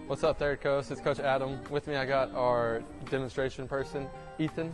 What's up, Third Coast? It's Coach Adam. With me, I got our demonstration person, Ethan,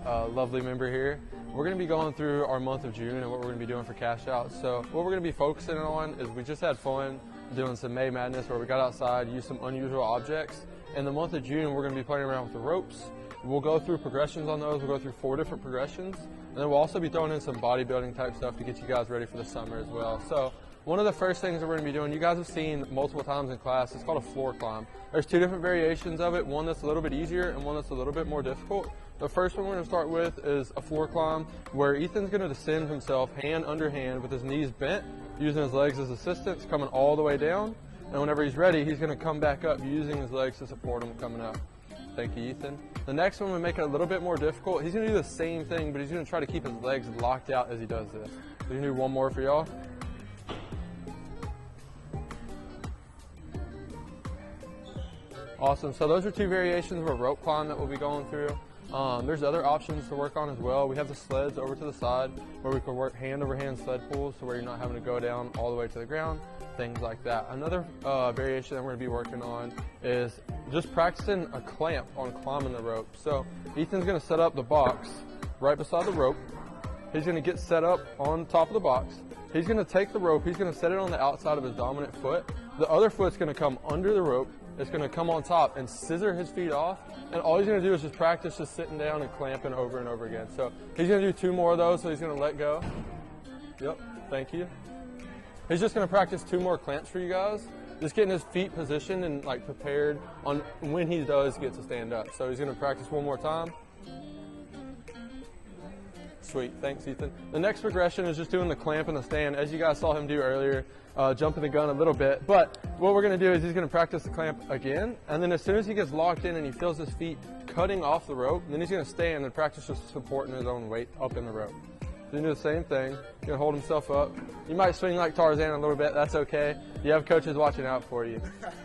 lovely member here. We're going to be going through our month of June and what we're going to be doing for cash out. So what we're going to be focusing on is we just had fun doing some May Madness where we got outside, used some unusual objects. In the month of June, we're going to be playing around with the ropes. We'll go through progressions on those. We'll go through 4 different progressions. And then we'll also be throwing in some bodybuilding type stuff to get you guys ready for the summer as well. So one of the first things that we're going to be doing, you guys have seen multiple times in class, it's called a floor climb. There's 2 different variations of it, one that's a little bit easier and one that's a little bit more difficult. The first one we're going to start with is a floor climb where Ethan's going to descend himself hand under hand with his knees bent, using his legs as assistants, coming all the way down. And whenever he's ready, he's going to come back up using his legs to support him coming up. Thank you, Ethan. The next one, we make it a little bit more difficult. He's going to do the same thing, but he's going to try to keep his legs locked out as he does this. So you can do one more for y'all. Awesome. So those are 2 variations of a rope climb that we'll be going through. There's other options to work on as well. We have the sleds over to the side where we can work hand over hand sled pulls, so where you're not having to go down all the way to the ground, things like that. Another variation that we're going to be working on is just practicing a clamp on climbing the rope. So Ethan's going to set up the box right beside the rope. He's going to get set up on top of the box. He's going to take the rope, he's going to set it on the outside of his dominant foot. The other foot's going to come under the rope. It's going to come on top and scissor his feet off, and all he's going to do is just practice just sitting down and clamping over and over again. So he's going to do 2 more of those, so he's going to let go. Yep, thank you. He's just going to practice 2 more clamps for you guys, just getting his feet positioned and like prepared on when he does get to stand up. So he's going to practice 1 more time. Sweet, thanks Ethan. The next progression is just doing the clamp and the stand, as you guys saw him do earlier, jumping the gun a little bit. But what we're going to do is he's going to practice the clamp again, and then as soon as he gets locked in and he feels his feet cutting off the rope, then he's going to stand and practice just supporting his own weight up in the rope. So you do the same thing. He's going to hold himself up. You might swing like Tarzan a little bit, that's okay. You have coaches watching out for you.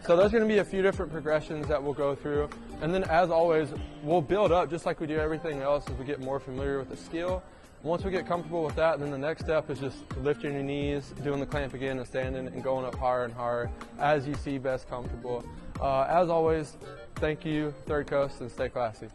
So there's going to be a few different progressions that we'll go through. And then as always, we'll build up just like we do everything else as we get more familiar with the skill. Once we get comfortable with that, then the next step is just lifting your knees, doing the clamp again and standing and going up higher and higher as you see best comfortable. As always, thank you, Third Coast, and stay classy.